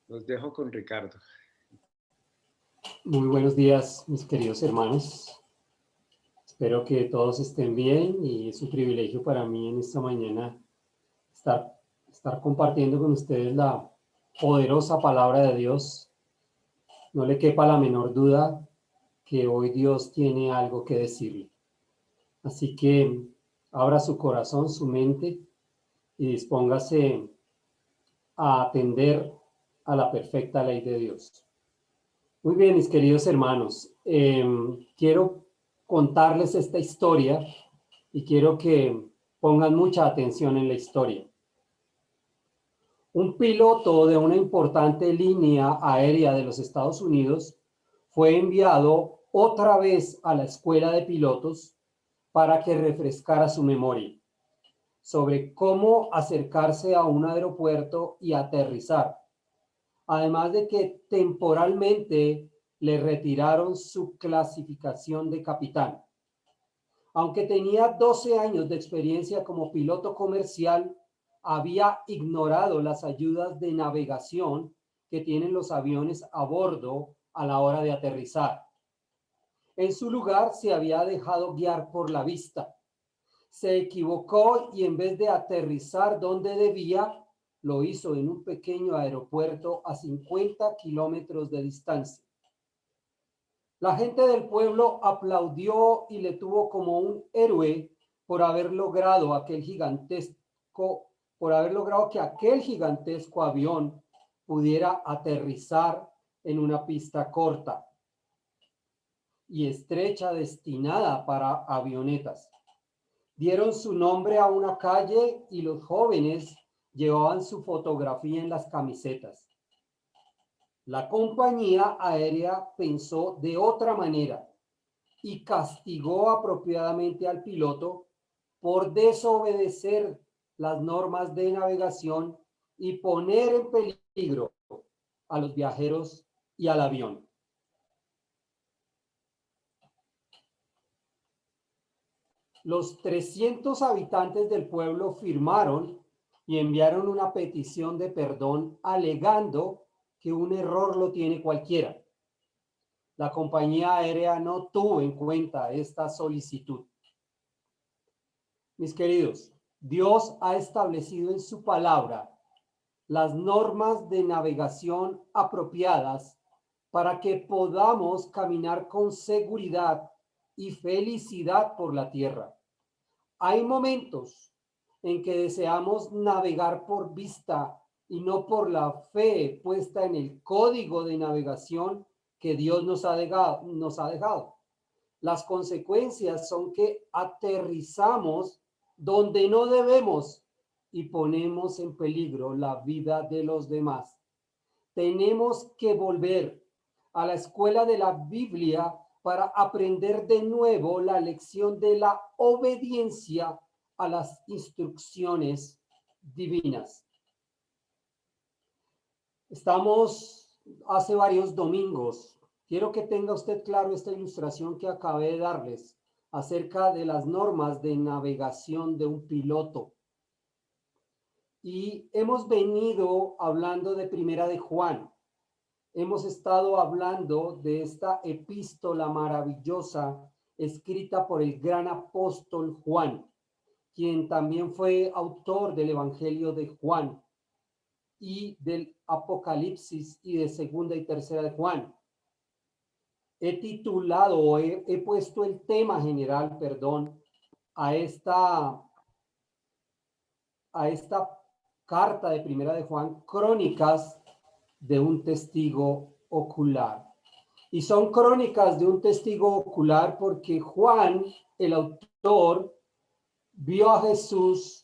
Los dejo con Ricardo. Muy buenos días, mis queridos hermanos. Espero que todos estén bien y es un privilegio para mí en esta mañana estar compartiendo con ustedes la poderosa palabra de Dios. No le quepa la menor duda que hoy Dios tiene algo que decirle. Así que abra su corazón, su mente y dispóngase a atender a la perfecta ley de Dios. Muy bien, mis queridos hermanos, quiero contarles esta historia y quiero que pongan mucha atención en la historia. Un piloto de una importante línea aérea de los Estados Unidos fue enviado otra vez a la escuela de pilotos para que refrescara su memoria sobre cómo acercarse a un aeropuerto y aterrizar. Además de que temporalmente le retiraron su clasificación de capitán. Aunque tenía 12 años de experiencia como piloto comercial, había ignorado las ayudas de navegación que tienen los aviones a bordo a la hora de aterrizar. En su lugar se había dejado guiar por la vista. Se equivocó y en vez de aterrizar donde debía, lo hizo en un pequeño aeropuerto a 50 kilómetros de distancia. La gente del pueblo aplaudió y le tuvo como un héroe por haber logrado que aquel gigantesco avión pudiera aterrizar en una pista corta y estrecha destinada para avionetas. Dieron su nombre a una calle y los jóvenes llevaban su fotografía en las camisetas. La compañía aérea pensó de otra manera y castigó apropiadamente al piloto por desobedecer las normas de navegación y poner en peligro a los viajeros y al avión. Los 300 habitantes del pueblo firmaron y enviaron una petición de perdón alegando que un error lo tiene cualquiera. La compañía aérea no tuvo en cuenta esta solicitud. Mis queridos, Dios ha establecido en su palabra las normas de navegación apropiadas para que podamos caminar con seguridad y felicidad por la tierra. Hay momentos en que deseamos navegar por vista y no por la fe puesta en el código de navegación que Dios nos ha dejado. Las consecuencias son que aterrizamos donde no debemos y ponemos en peligro la vida de los demás. Tenemos que volver a la escuela de la Biblia para aprender de nuevo la lección de la obediencia a las instrucciones divinas. Estamos hace varios domingos. Quiero que tenga usted claro esta ilustración que acabé de darles acerca de las normas de navegación de un piloto. Y hemos venido hablando de Primera de Juan. Hemos estado hablando de esta epístola maravillosa escrita por el gran apóstol Juan, quien también fue autor del Evangelio de Juan y del Apocalipsis y de Segunda y Tercera de Juan. He puesto el tema general, a esta carta de Primera de Juan, Crónicas de un testigo ocular. Y son crónicas de un testigo ocular porque Juan, el autor, vio a Jesús,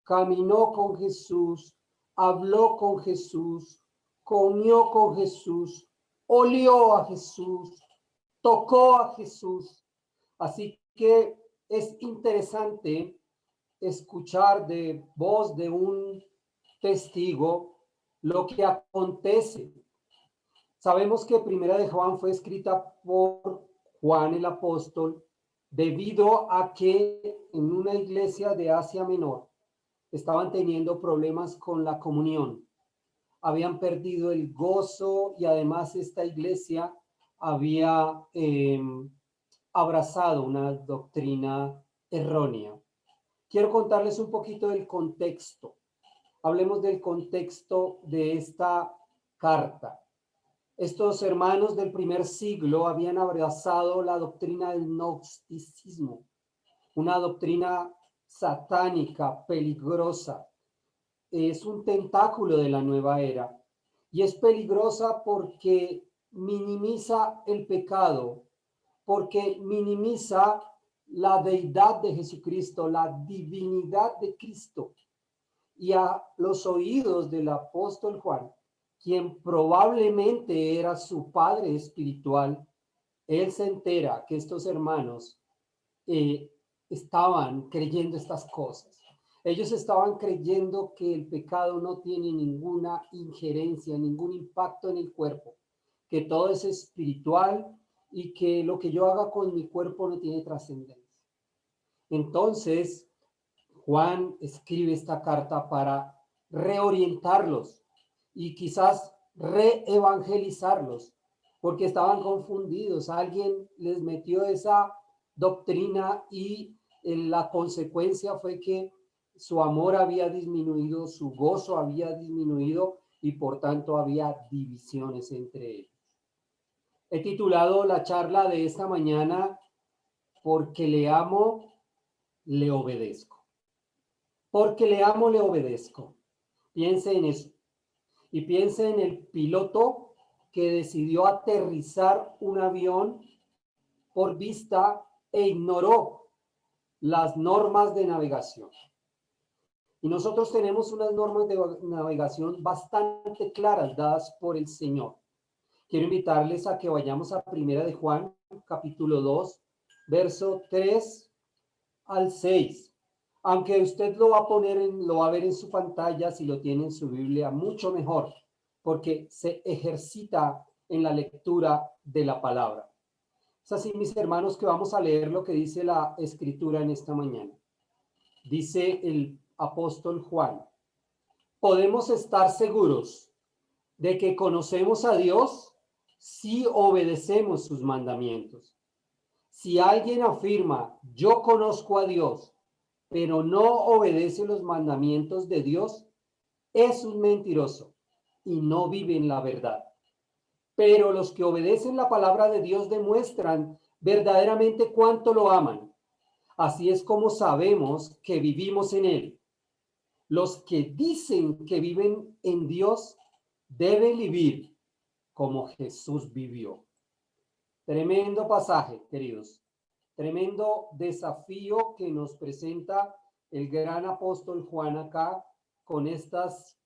caminó con Jesús, habló con Jesús, comió con Jesús, olió a Jesús, tocó a Jesús. Así que es interesante escuchar de voz de un testigo lo que acontece. Sabemos que Primera de Juan fue escrita por Juan el apóstol debido a que en una iglesia de Asia Menor estaban teniendo problemas con la comunión. habían perdido el gozo y además esta iglesia había abrazado una doctrina errónea. Quiero contarles un poquito del contexto. Hablemos del contexto de esta carta. Estos hermanos del primer siglo habían abrazado la doctrina del gnosticismo, una doctrina satánica, peligrosa. Es un tentáculo de la nueva era y es peligrosa porque minimiza el pecado, porque minimiza la deidad de Jesucristo, la divinidad de Cristo. Y a los oídos del apóstol Juan, quien probablemente era su padre espiritual, él se entera que estos hermanos estaban creyendo estas cosas. Ellos estaban creyendo que el pecado no tiene ninguna injerencia, ningún impacto en el cuerpo, que todo es espiritual y que lo que yo haga con mi cuerpo no tiene trascendencia. Entonces, Juan escribe esta carta para reorientarlos y quizás reevangelizarlos, porque estaban confundidos. Alguien les metió esa doctrina y la consecuencia fue que su amor había disminuido, su gozo había disminuido y por tanto había divisiones entre ellos. He titulado la charla de esta mañana Porque le amo, le obedezco. Porque le amo, le obedezco. Piense en eso. Y piense en el piloto que decidió aterrizar un avión por vista e ignoró las normas de navegación. Y nosotros tenemos unas normas de navegación bastante claras dadas por el Señor. Quiero invitarles a que vayamos a Primera de Juan, capítulo 2, verso 3 al 6. Aunque usted lo va a ver en su pantalla, si lo tiene en su Biblia, mucho mejor, porque se ejercita en la lectura de la palabra. Es así, mis hermanos, que vamos a leer lo que dice la Escritura en esta mañana. Dice el apóstol Juan: podemos estar seguros de que conocemos a Dios si obedecemos sus mandamientos. Si alguien afirma, yo conozco a Dios, pero no obedece los mandamientos de Dios, es un mentiroso y no vive en la verdad. Pero los que obedecen la palabra de Dios demuestran verdaderamente cuánto lo aman. Así es como sabemos que vivimos en Él. Los que dicen que viven en Dios deben vivir como Jesús vivió. Tremendo pasaje, queridos. Tremendo desafío que nos presenta el gran apóstol Juan acá con estos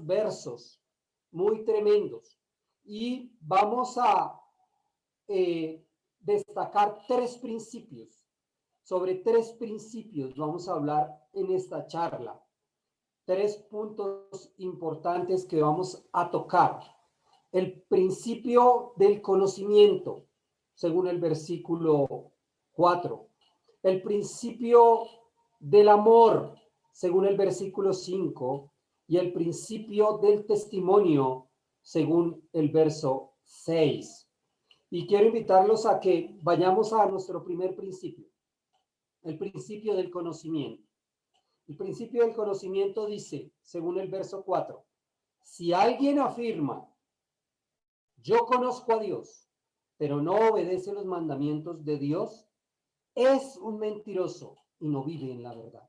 versos muy tremendos. Y vamos a destacar tres principios. Sobre tres principios vamos a hablar en esta charla. Tres puntos importantes que vamos a tocar. El principio del conocimiento, según el versículo 4. El principio del amor, según el versículo 5. Y el principio del testimonio, según el verso 6. Y quiero invitarlos a que vayamos a nuestro primer principio, el principio del conocimiento. El principio del conocimiento dice, según el verso 4, si alguien afirma, yo conozco a Dios, pero no obedece los mandamientos de Dios, es un mentiroso y no vive en la verdad.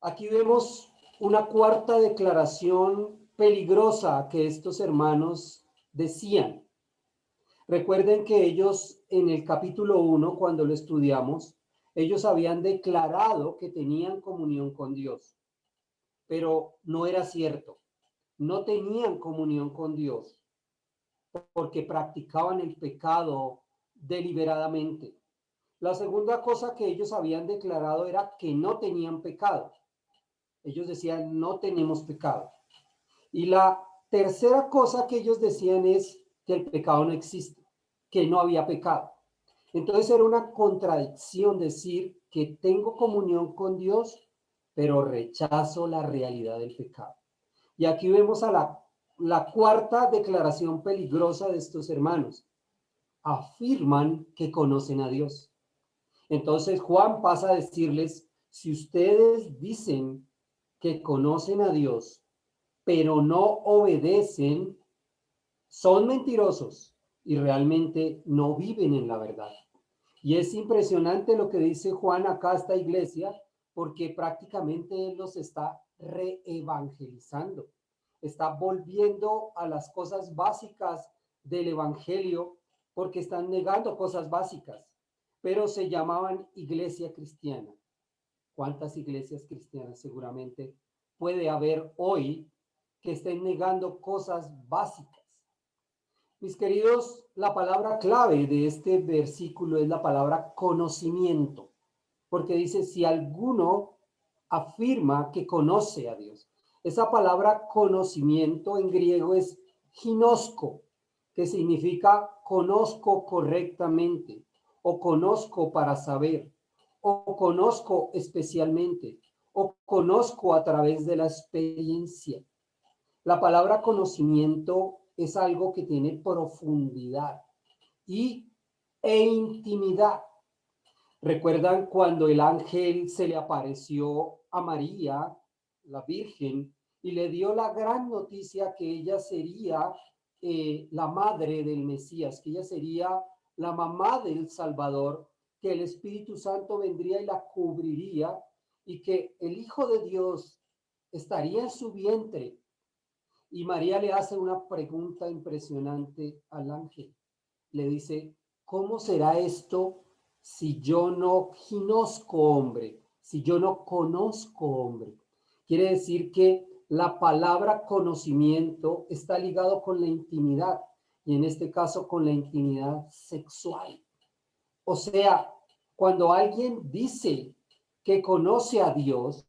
Aquí vemos una cuarta declaración peligrosa que estos hermanos decían. Recuerden que ellos en el capítulo 1, cuando lo estudiamos, ellos habían declarado que tenían comunión con Dios, pero no era cierto. No tenían comunión con Dios porque practicaban el pecado deliberadamente. La segunda cosa que ellos habían declarado era que no tenían pecado. Ellos decían, no tenemos pecado. Y la tercera cosa que ellos decían es que el pecado no existe, que no había pecado. Entonces era una contradicción decir que tengo comunión con Dios, pero rechazo la realidad del pecado. Y aquí vemos a la cuarta declaración peligrosa de estos hermanos. Afirman que conocen a Dios. Entonces Juan pasa a decirles, si ustedes dicen que conocen a Dios, pero no obedecen, son mentirosos y realmente no viven en la verdad. Y es impresionante lo que dice Juan acá a esta iglesia, porque prácticamente él los está reevangelizando. Está volviendo a las cosas básicas del evangelio, porque están negando cosas básicas, pero se llamaban iglesia cristiana. ¿Cuántas iglesias cristianas seguramente puede haber hoy que estén negando cosas básicas? Mis queridos, la palabra clave de este versículo es la palabra conocimiento, porque dice, si alguno afirma que conoce a Dios. Esa palabra conocimiento en griego es ginosko, que significa conozco correctamente, o conozco para saber, o conozco especialmente, o conozco a través de la experiencia. La palabra conocimiento es algo que tiene profundidad e intimidad. ¿Recuerdan cuando el ángel se le apareció a María, la Virgen, y le dio la gran noticia que ella sería la madre del Mesías, que ella sería la mamá del Salvador, que el Espíritu Santo vendría y la cubriría y que el Hijo de Dios estaría en su vientre? Y María le hace una pregunta impresionante al ángel. Le dice, ¿cómo será esto si yo no conozco hombre? Si yo no conozco hombre. Quiere decir que la palabra conocimiento está ligado con la intimidad, y en este caso con la intimidad sexual. O sea, cuando alguien dice que conoce a Dios,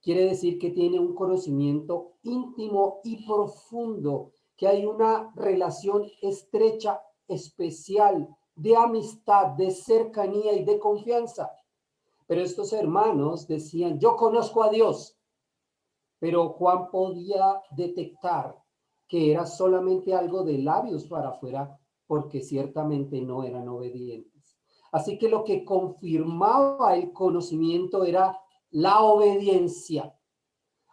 quiere decir que tiene un conocimiento íntimo y profundo, que hay una relación estrecha, especial, de amistad, de cercanía y de confianza. Pero estos hermanos decían, yo conozco a Dios, pero Juan podía detectar que era solamente algo de labios para afuera, porque ciertamente no eran obedientes. Así que lo que confirmaba el conocimiento era la obediencia.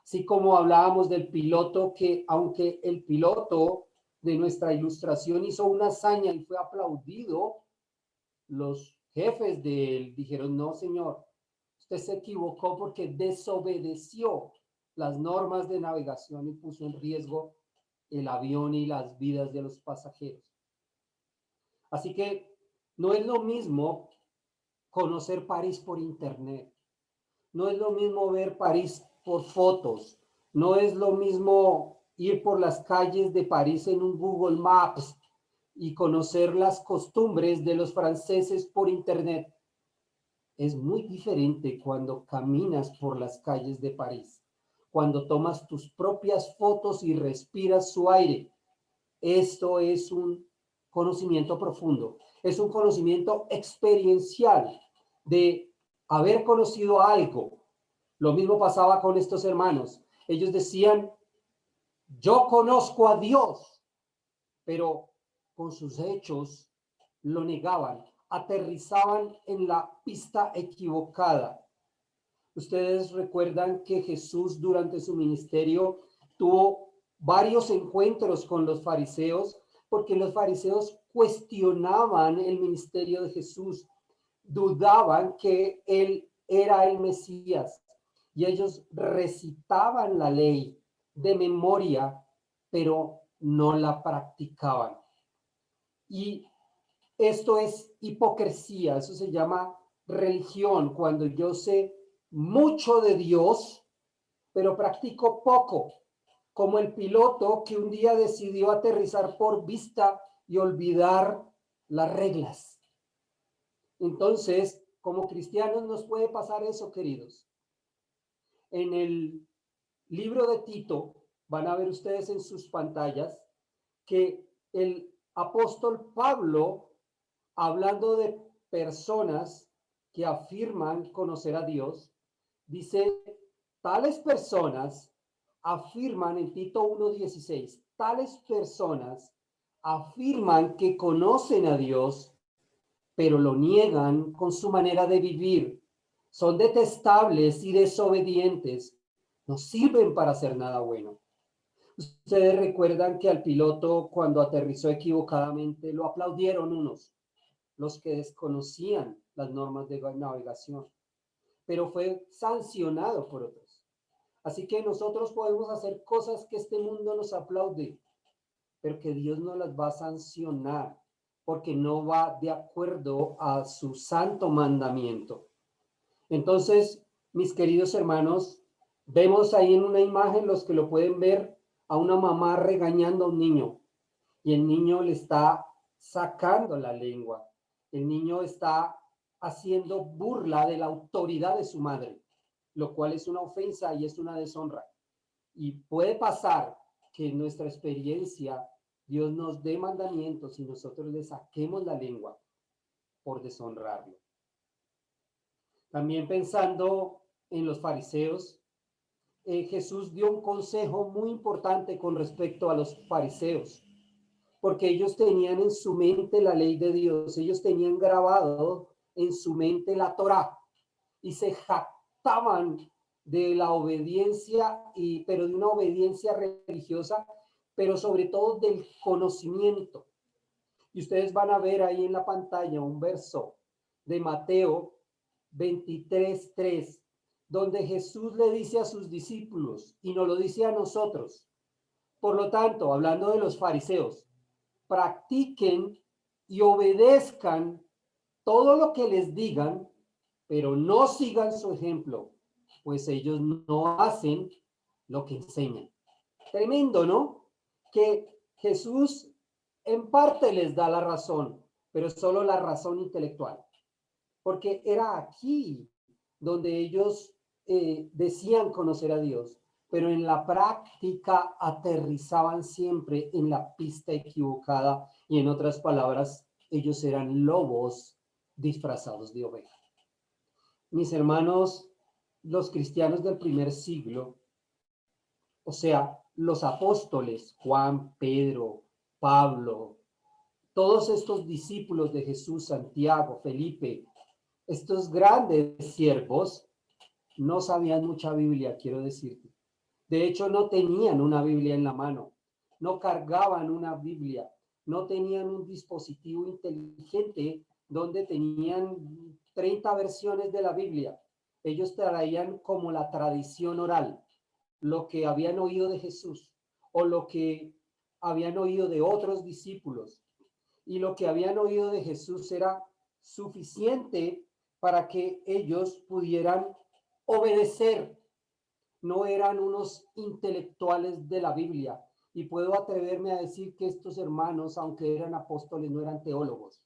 Así como hablábamos del piloto, que aunque el piloto de nuestra ilustración hizo una hazaña y fue aplaudido, los jefes de él dijeron, no, señor, usted se equivocó porque desobedeció las normas de navegación y puso en riesgo el avión y las vidas de los pasajeros. Así que no es lo mismo conocer París por internet, no es lo mismo ver París por fotos, no es lo mismo ir por las calles de París en un Google Maps y conocer las costumbres de los franceses por internet. Es muy diferente cuando caminas por las calles de París, cuando tomas tus propias fotos y respiras su aire. Esto es un conocimiento profundo, es un conocimiento experiencial de haber conocido algo. Lo mismo pasaba con estos hermanos. Ellos decían, yo conozco a Dios, pero con sus hechos lo negaban, aterrizaban en la pista equivocada. Ustedes recuerdan que Jesús durante su ministerio tuvo varios encuentros con los fariseos, porque los fariseos cuestionaban el ministerio de Jesús, dudaban que él era el Mesías, y ellos recitaban la ley de memoria, pero no la practicaban. Y esto es hipocresía, eso se llama religión, cuando yo sé mucho de Dios, pero practico poco, como el piloto que un día decidió aterrizar por vista y olvidar las reglas. Entonces, como cristianos nos puede pasar eso, queridos. En el libro de Tito, van a ver ustedes en sus pantallas que el apóstol Pablo, hablando de personas que afirman conocer a Dios, dice Tales personas afirman en Tito 1:16, tales personas afirman que conocen a Dios, pero lo niegan con su manera de vivir. Son detestables y desobedientes. No sirven para hacer nada bueno. Ustedes recuerdan que al piloto, cuando aterrizó equivocadamente, lo aplaudieron unos, los que desconocían las normas de navegación, pero fue sancionado por otros. Así que nosotros podemos hacer cosas que este mundo nos aplaude, pero que Dios no las va a sancionar porque no va de acuerdo a su santo mandamiento. Entonces, mis queridos hermanos, vemos ahí en una imagen, los que lo pueden ver, a una mamá regañando a un niño y el niño le está sacando la lengua. El niño está haciendo burla de la autoridad de su madre, lo cual es una ofensa y es una deshonra. Y puede pasar que en nuestra experiencia Dios nos dé mandamientos y nosotros le saquemos la lengua por deshonrarlo. También pensando en los fariseos, Jesús dio un consejo muy importante con respecto a los fariseos, porque ellos tenían en su mente la ley de Dios, ellos tenían grabado en su mente la Torá y se jactaban de la obediencia, pero de una obediencia religiosa, pero sobre todo del conocimiento. Y ustedes van a ver ahí en la pantalla un verso de Mateo 23:3, donde Jesús le dice a sus discípulos y nos lo dice a nosotros. Por lo tanto, hablando de los fariseos, practiquen y obedezcan todo lo que les digan, pero no sigan su ejemplo, pues ellos no hacen lo que enseñan. Tremendo, ¿no? Que Jesús en parte les da la razón, pero solo la razón intelectual, porque era aquí donde ellos decían conocer a Dios, pero en la práctica aterrizaban siempre en la pista equivocada y en otras palabras, ellos eran lobos disfrazados de oveja. Mis hermanos, los cristianos del primer siglo, o sea, los apóstoles, Juan, Pedro, Pablo, todos estos discípulos de Jesús, Santiago, Felipe, estos grandes siervos, no sabían mucha Biblia, quiero decirte. De hecho, no tenían una Biblia en la mano, no cargaban una Biblia, no tenían un dispositivo inteligente donde tenían 30 versiones de la Biblia. Ellos traían como la tradición oral, lo que habían oído de Jesús o lo que habían oído de otros discípulos. Y lo que habían oído de Jesús era suficiente para que ellos pudieran obedecer. No eran unos intelectuales de la Biblia. Y puedo atreverme a decir que estos hermanos, aunque eran apóstoles, no eran teólogos.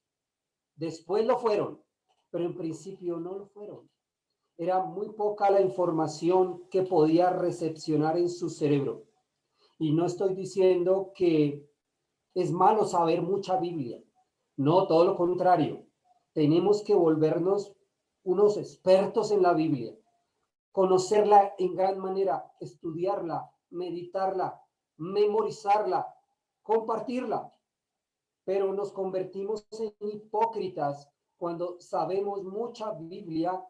Después lo fueron, pero en principio no lo fueron. Era muy poca la información que podía recepcionar en su cerebro. Y no estoy diciendo que es malo saber mucha Biblia. No, todo lo contrario. Tenemos que volvernos unos expertos en la Biblia, conocerla en gran manera, estudiarla, meditarla, memorizarla, compartirla. Pero nos convertimos en hipócritas cuando sabemos mucha Biblia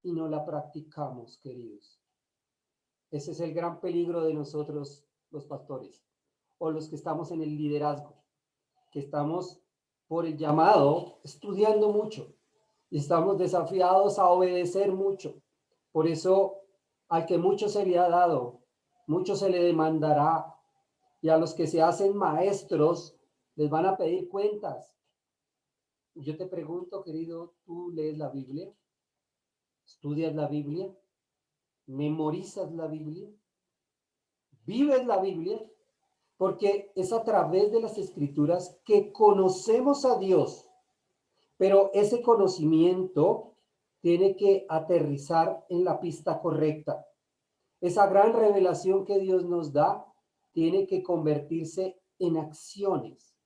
y no la practicamos, queridos. Ese es el gran peligro de nosotros, los pastores, o los que estamos en el liderazgo, que estamos por el llamado estudiando mucho y estamos desafiados a obedecer mucho. Por eso, al que mucho se le ha dado, mucho se le demandará, y a los que se hacen maestros les van a pedir cuentas. Yo te pregunto, querido, ¿tú lees la Biblia? ¿Estudias la Biblia? ¿Memorizas la Biblia? ¿Vives la Biblia? Porque es a través de las escrituras que conocemos a Dios, pero ese conocimiento tiene que aterrizar en la pista correcta. Esa gran revelación que Dios nos da tiene que convertirse en acciones.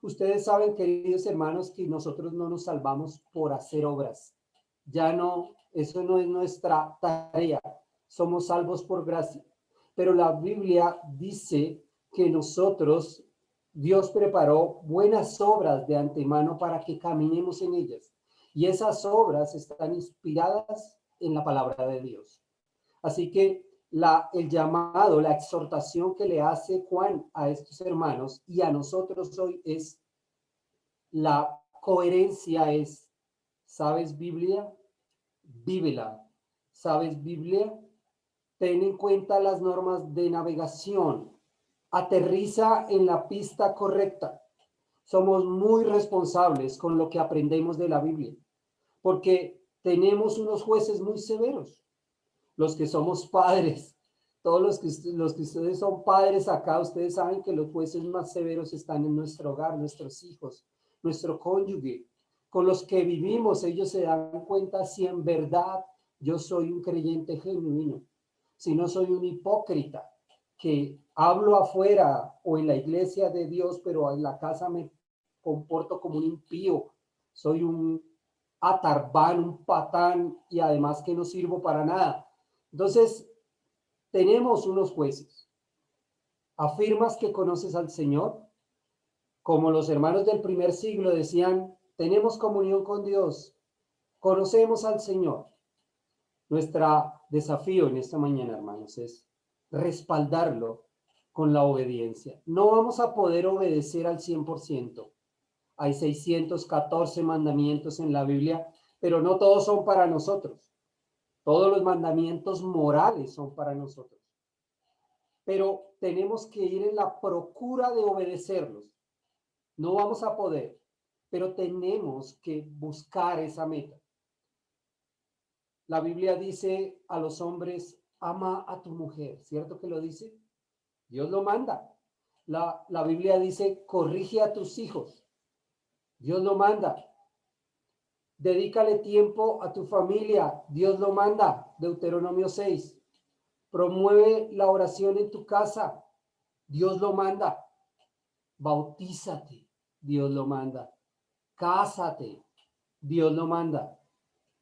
Ustedes saben, queridos hermanos, que nosotros no nos salvamos por hacer obras. Ya no, eso no es nuestra tarea, somos salvos por gracia. Pero la Biblia dice que nosotros, Dios preparó buenas obras de antemano para que caminemos en ellas. Y esas obras están inspiradas en la palabra de Dios. Así que el llamado, la exhortación que le hace Juan a estos hermanos y a nosotros hoy es la coherencia es, ¿sabes Biblia? Vívela. ¿Sabes Biblia? Ten en cuenta las normas de navegación. Aterriza en la pista correcta. Somos muy responsables con lo que aprendemos de la Biblia, porque tenemos unos jueces muy severos. Los que somos padres, todos los que ustedes son padres acá, ustedes saben que los jueces más severos están en nuestro hogar, nuestros hijos, nuestro cónyuge, con los que vivimos. Ellos se dan cuenta si en verdad yo soy un creyente genuino, si no soy un hipócrita, que hablo afuera o en la iglesia de Dios, pero en la casa me comporto como un impío, soy un atarbán, un patán y además que no sirvo para nada. Entonces, tenemos unos jueces. ¿Afirmas que conoces al Señor? Como los hermanos del primer siglo decían, tenemos comunión con Dios, conocemos al Señor. Nuestro desafío en esta mañana, hermanos, es respaldarlo con la obediencia. No vamos a poder obedecer al 100%. Hay 614 mandamientos en la Biblia, pero no todos son para nosotros. Todos los mandamientos morales son para nosotros. Pero tenemos que ir en la procura de obedecerlos. No vamos a poder, pero tenemos que buscar esa meta. La Biblia dice a los hombres, ama a tu mujer, ¿cierto que lo dice? Dios lo manda. La Biblia dice, corrige a tus hijos. Dios lo manda. Dedícale tiempo a tu familia. Dios lo manda. Deuteronomio 6. Promueve la oración en tu casa. Dios lo manda. Bautízate. Dios lo manda. Cásate. Dios lo manda.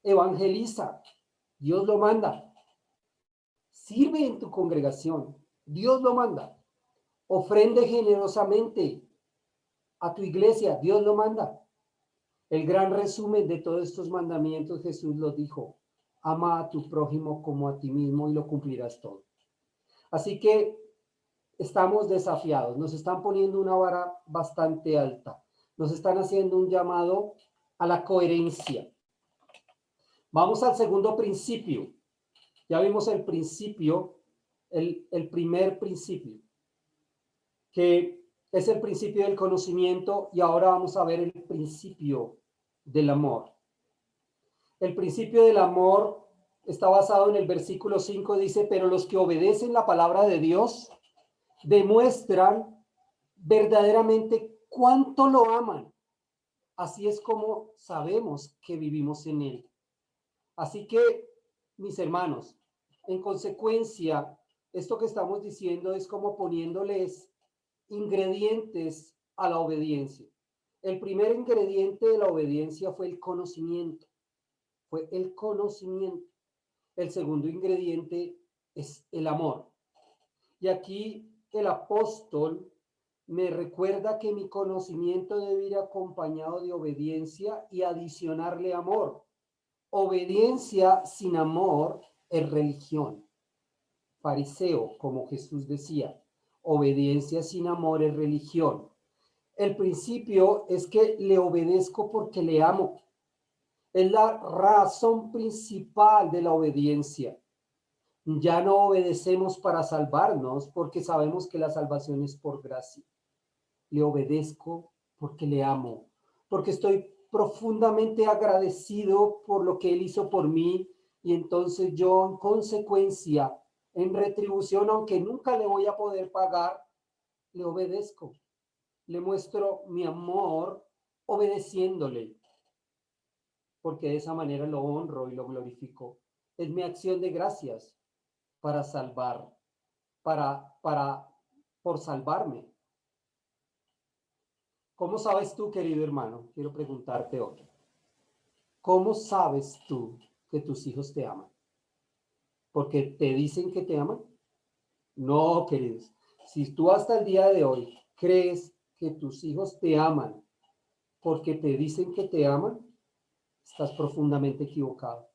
Evangeliza. Dios lo manda. Sirve en tu congregación. Dios lo manda. Ofrende generosamente a tu iglesia. Dios lo manda. El gran resumen de todos estos mandamientos, Jesús lo dijo: ama a tu prójimo como a ti mismo y lo cumplirás todo. Así que estamos desafiados, nos están poniendo una vara bastante alta, nos están haciendo un llamado a la coherencia. Vamos al segundo principio. Ya vimos el principio, el primer principio, que es el principio del conocimiento, y ahora vamos a ver el principio del amor. El principio del amor está basado en el versículo 5, dice, pero los que obedecen la palabra de Dios demuestran verdaderamente cuánto lo aman. Así es como sabemos que vivimos en él. Así que, mis hermanos, en consecuencia, esto que estamos diciendo es como poniéndoles ingredientes a la obediencia. El primer ingrediente de la obediencia fue el conocimiento. Fue el conocimiento. El segundo ingrediente es el amor. Y aquí el apóstol me recuerda que mi conocimiento debe ir acompañado de obediencia y adicionarle amor. Obediencia sin amor es religión. Fariseo, como Jesús decía, obediencia sin amor es religión. El principio es que le obedezco porque le amo. Es la razón principal de la obediencia. Ya no obedecemos para salvarnos porque sabemos que la salvación es por gracia. Le obedezco porque le amo, porque estoy profundamente agradecido por lo que él hizo por mí, y entonces yo en consecuencia, en retribución, aunque nunca le voy a poder pagar, le obedezco. Le muestro mi amor obedeciéndole, porque de esa manera lo honro y lo glorifico. Es mi acción de gracias para salvar, por salvarme. ¿Cómo sabes tú, querido hermano? Quiero preguntarte hoy. ¿Cómo sabes tú que tus hijos te aman? porque te dicen que te aman. No, queridos. Si tú hasta el día de hoy crees que tus hijos te aman porque te dicen que te aman, estás profundamente equivocado.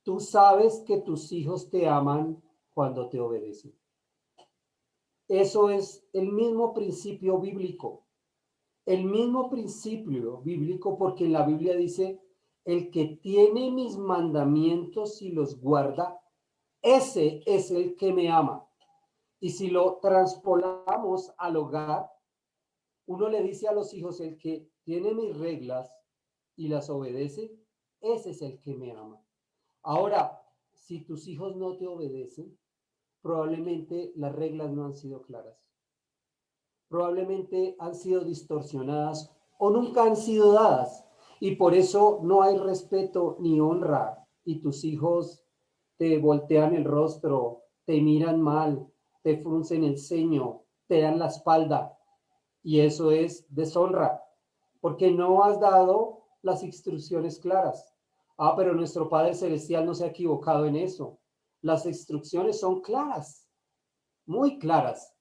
Tú sabes que tus hijos te aman cuando te obedecen. Eso es el mismo principio bíblico. El mismo principio bíblico, porque en la Biblia dice, el que tiene mis mandamientos y los guarda, ese es el que me ama. Y si lo transpolamos al hogar, uno le dice a los hijos, el que tiene mis reglas y las obedece, ese es el que me ama. Ahora, si tus hijos no te obedecen, probablemente las reglas no han sido claras. Probablemente han sido distorsionadas o nunca han sido dadas. Y por eso no hay respeto ni honra. Y tus hijos te voltean el rostro, te miran mal, te fruncen el ceño, te dan la espalda. Y eso es deshonra, porque no has dado las instrucciones claras. Ah, pero nuestro Padre Celestial no se ha equivocado en eso. Las instrucciones son claras, muy claras,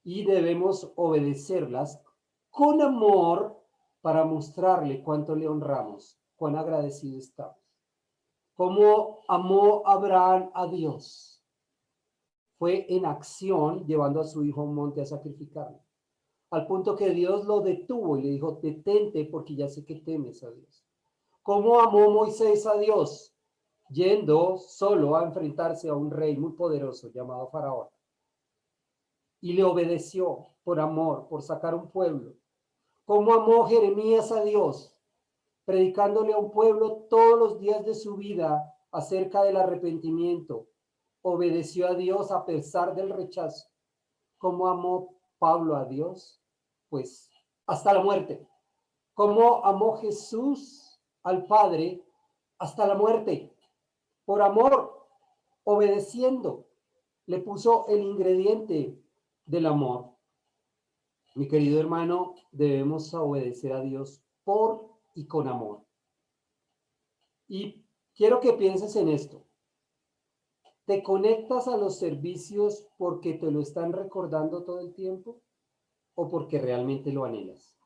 y debemos obedecerlas con amor para mostrarle cuánto le honramos, cuán agradecido estamos. Cómo amó Abraham a Dios. Fue en acción llevando a su hijo a un monte a sacrificarlo. Al punto que Dios lo detuvo y le dijo, detente porque ya sé que temes a Dios. ¿Cómo amó Moisés a Dios? Yendo solo a enfrentarse a un rey muy poderoso llamado Faraón. Y le obedeció por amor, por sacar un pueblo. ¿Cómo amó Jeremías a Dios? Predicándole a un pueblo todos los días de su vida acerca del arrepentimiento. Obedeció a Dios a pesar del rechazo. ¿Cómo amó Pablo a Dios? Pues hasta la muerte. ¿Cómo amó Jesús al Padre hasta la muerte? Por amor, obedeciendo, le puso el ingrediente del amor. Mi querido hermano, debemos obedecer a Dios por y con amor. Y quiero que pienses en esto. ¿Te conectas a los servicios porque te lo están recordando todo el tiempo o porque realmente lo anhelas?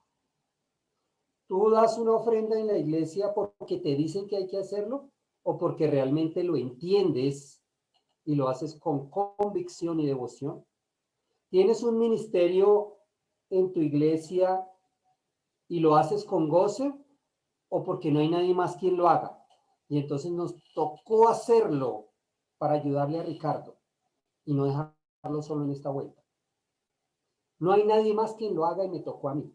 ¿Tú das una ofrenda en la iglesia porque te dicen que hay que hacerlo o porque realmente lo entiendes y lo haces con convicción y devoción? ¿Tienes un ministerio en tu iglesia y lo haces con goce o porque no hay nadie más quien lo haga? Y entonces nos tocó hacerlo para ayudarle a Ricardo y no dejarlo solo en esta vuelta. No hay nadie más quien lo haga y me tocó a mí.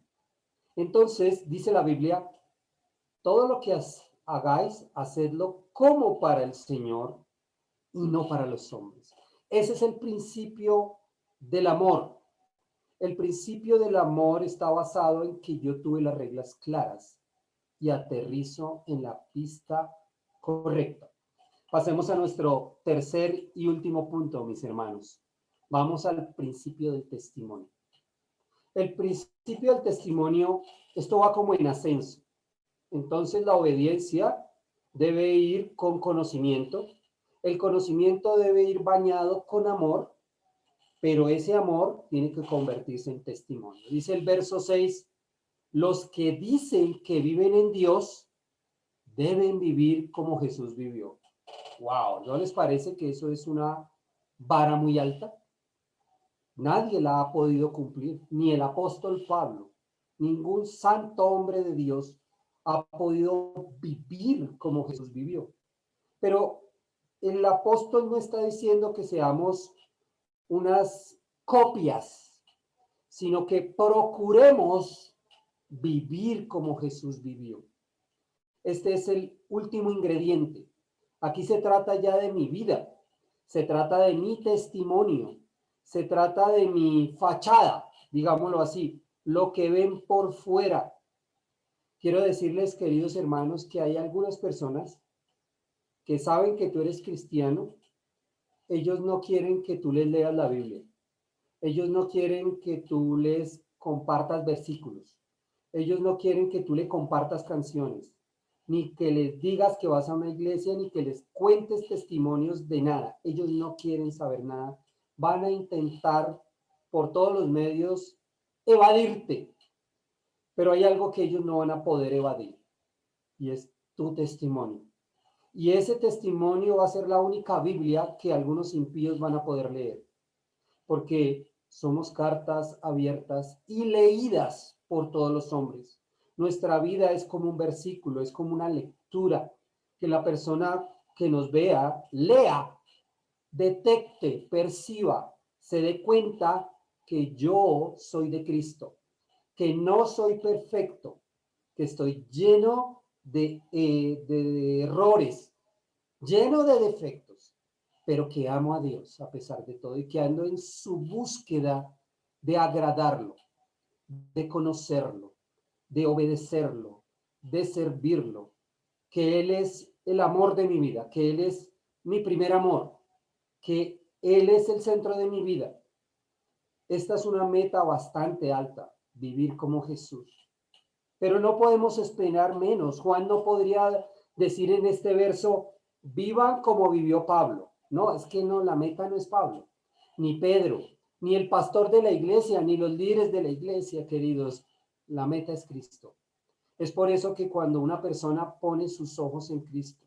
Entonces, dice la Biblia, todo lo que hagáis, hacedlo como para el Señor y no para los hombres. Ese es el principio del amor. El principio del amor está basado en que yo tuve las reglas claras y aterrizo en la pista correcta. Pasemos a nuestro tercer y último punto, mis hermanos. Vamos al principio del testimonio. El principio del testimonio, esto va como en ascenso. Entonces la obediencia debe ir con conocimiento. El conocimiento debe ir bañado con amor, pero ese amor tiene que convertirse en testimonio. Dice el verso 6, los que dicen que viven en Dios deben vivir como Jesús vivió. Wow, ¿no les parece que eso es una vara muy alta? Nadie la ha podido cumplir, ni el apóstol Pablo, ningún santo hombre de Dios ha podido vivir como Jesús vivió. Pero el apóstol no está diciendo que seamos unas copias, sino que procuremos vivir como Jesús vivió. Este es el último ingrediente. Aquí se trata ya de mi vida, se trata de mi testimonio, se trata de mi fachada, digámoslo así, lo que ven por fuera. Quiero decirles, queridos hermanos, que hay algunas personas que saben que tú eres cristiano. Ellos no quieren que tú les leas la Biblia. Ellos no quieren que tú les compartas versículos. Ellos no quieren que tú le compartas canciones. ni que les digas que vas a una iglesia, ni que les cuentes testimonios de nada. Ellos no quieren saber nada. Van a intentar por todos los medios evadirte, pero hay algo que ellos no van a poder evadir y es tu testimonio. Y ese testimonio va a ser la única Biblia que algunos impíos van a poder leer, porque somos cartas abiertas y leídas por todos los hombres. Nuestra vida es como un versículo, es como una lectura que la persona que nos vea, lea, detecte, perciba, se dé cuenta que yo soy de Cristo, que no soy perfecto, que estoy lleno de errores, lleno de defectos, pero que amo a Dios a pesar de todo y que ando en su búsqueda de agradarlo, de conocerlo, de obedecerlo, de servirlo, que Él es el amor de mi vida, que Él es mi primer amor, que Él es el centro de mi vida. Esta es una meta bastante alta, vivir como Jesús. Pero no podemos esperar menos. Juan no podría decir en este verso, vivan como vivió Pablo. No, es que no, la meta no es Pablo, ni Pedro, ni el pastor de la iglesia, ni los líderes de la iglesia, queridos. La meta es Cristo. Es por eso que cuando una persona pone sus ojos en Cristo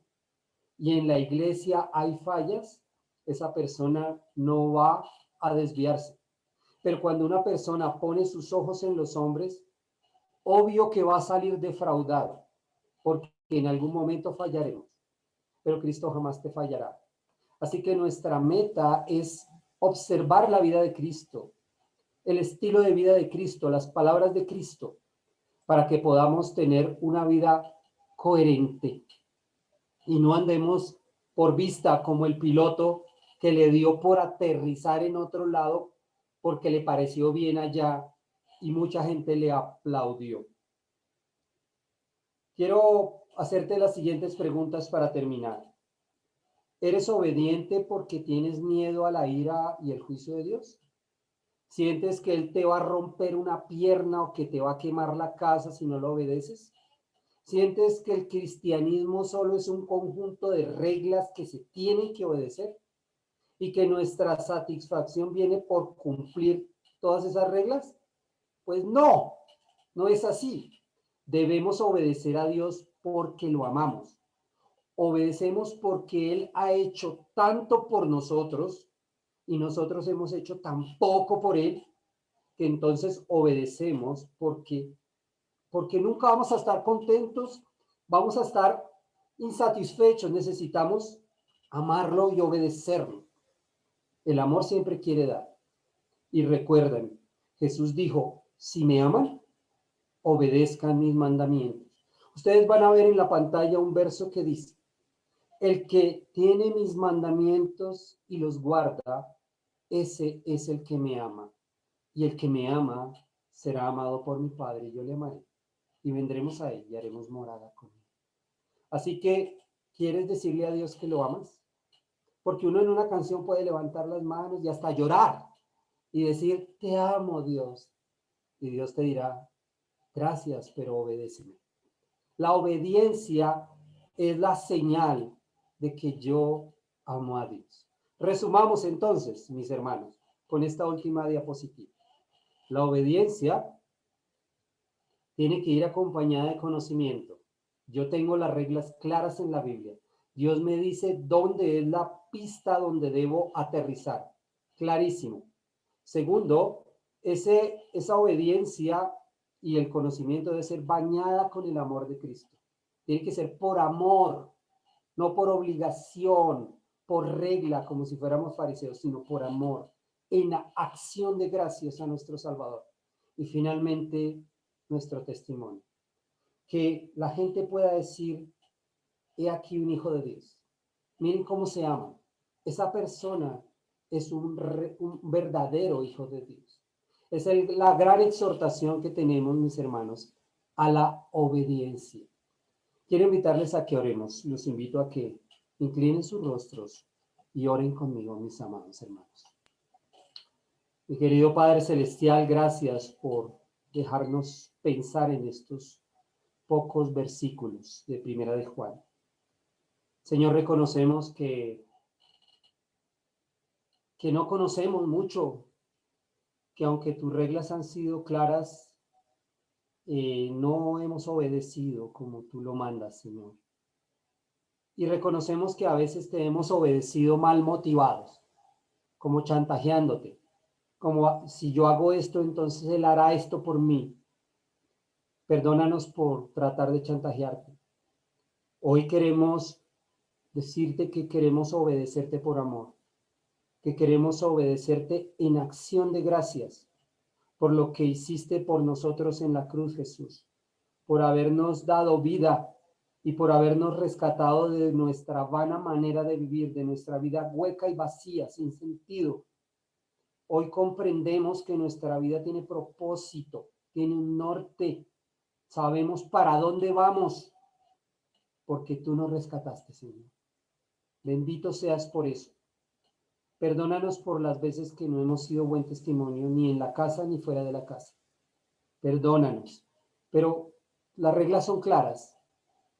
y en la iglesia hay fallas, esa persona no va a desviarse. Pero cuando una persona pone sus ojos en los hombres, obvio que va a salir defraudado, porque en algún momento fallaremos, pero Cristo jamás te fallará. Así que nuestra meta es observar la vida de Cristo, el estilo de vida de Cristo, las palabras de Cristo, para que podamos tener una vida coherente y no andemos por vista como el piloto que le dio por aterrizar en otro lado porque le pareció bien allá y mucha gente le aplaudió. Quiero hacerte las siguientes preguntas para terminar. ¿Eres obediente porque tienes miedo a la ira y el juicio de Dios? ¿Sientes que Él te va a romper una pierna o que te va a quemar la casa si no lo obedeces? ¿Sientes que el cristianismo solo es un conjunto de reglas que se tienen que obedecer y que nuestra satisfacción viene por cumplir todas esas reglas? Pues no, no es así. Debemos obedecer a Dios porque lo amamos. Obedecemos porque Él ha hecho tanto por nosotros y nosotros hemos hecho tan poco por Él, que entonces obedecemos porque nunca vamos a estar contentos, vamos a estar insatisfechos, necesitamos amarlo y obedecerlo. El amor siempre quiere dar. Y recuerden, Jesús dijo, si me aman, obedezcan mis mandamientos. Ustedes van a ver en la pantalla un verso que dice, el que tiene mis mandamientos y los guarda, ese es el que me ama. Y el que me ama será amado por mi Padre, y yo le amaré. Y vendremos a él y haremos morada con él. Así que, ¿quieres decirle a Dios que lo amas? Porque uno en una canción puede levantar las manos y hasta llorar y decir, te amo, Dios. Y Dios te dirá, gracias, pero obedéceme. La obediencia es la señal de que yo amo a Dios. Resumamos entonces, mis hermanos, con esta última diapositiva. La obediencia tiene que ir acompañada de conocimiento. Yo tengo las reglas claras en la Biblia. Dios me dice dónde es la pista donde debo aterrizar. Clarísimo. Segundo, esa obediencia y el conocimiento debe ser bañada con el amor de Cristo. Tiene que ser por amor, no por obligación, por regla, como si fuéramos fariseos, sino por amor, en acción de gracias a nuestro Salvador. Y finalmente, nuestro testimonio. Que la gente pueda decir, he aquí un hijo de Dios. Miren cómo se ama. Esa persona es un verdadero hijo de Dios. Es la gran exhortación que tenemos, mis hermanos, a la obediencia. Quiero invitarles a que oremos. Los invito a que inclinen sus rostros y oren conmigo, mis amados hermanos. Mi querido Padre Celestial, gracias por dejarnos pensar en estos pocos versículos de Primera de Juan. Señor, reconocemos que no conocemos mucho, que aunque tus reglas han sido claras, no hemos obedecido como tú lo mandas, Señor. Y reconocemos que a veces te hemos obedecido mal motivados, como chantajeándote, como si yo hago esto, entonces él hará esto por mí. Perdónanos por tratar de chantajearte. Hoy queremos decirte que queremos obedecerte por amor, que queremos obedecerte en acción de gracias por lo que hiciste por nosotros en la cruz, Jesús, por habernos dado vida y por habernos rescatado de nuestra vana manera de vivir, de nuestra vida hueca y vacía, sin sentido. Hoy comprendemos que nuestra vida tiene propósito, tiene un norte, sabemos para dónde vamos, porque tú nos rescataste, Señor. Bendito seas por eso. Perdónanos por las veces que no hemos sido buen testimonio, ni en la casa ni fuera de la casa. Perdónanos. Pero las reglas son claras.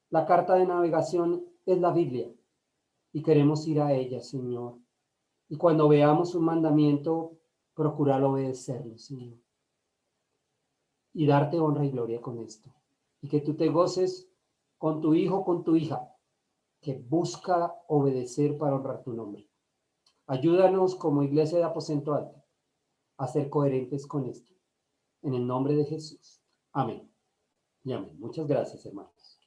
La carta de navegación es la Biblia y queremos ir a ella, Señor. Y cuando veamos un mandamiento, procurar obedecerlo, Señor. Y darte honra y gloria con esto. Y que tú te goces con tu hijo, con tu hija, que busca obedecer para honrar tu nombre. Ayúdanos como iglesia de Aposento Alto a ser coherentes con esto. En el nombre de Jesús. Amén. Y amén. Muchas gracias, hermanos.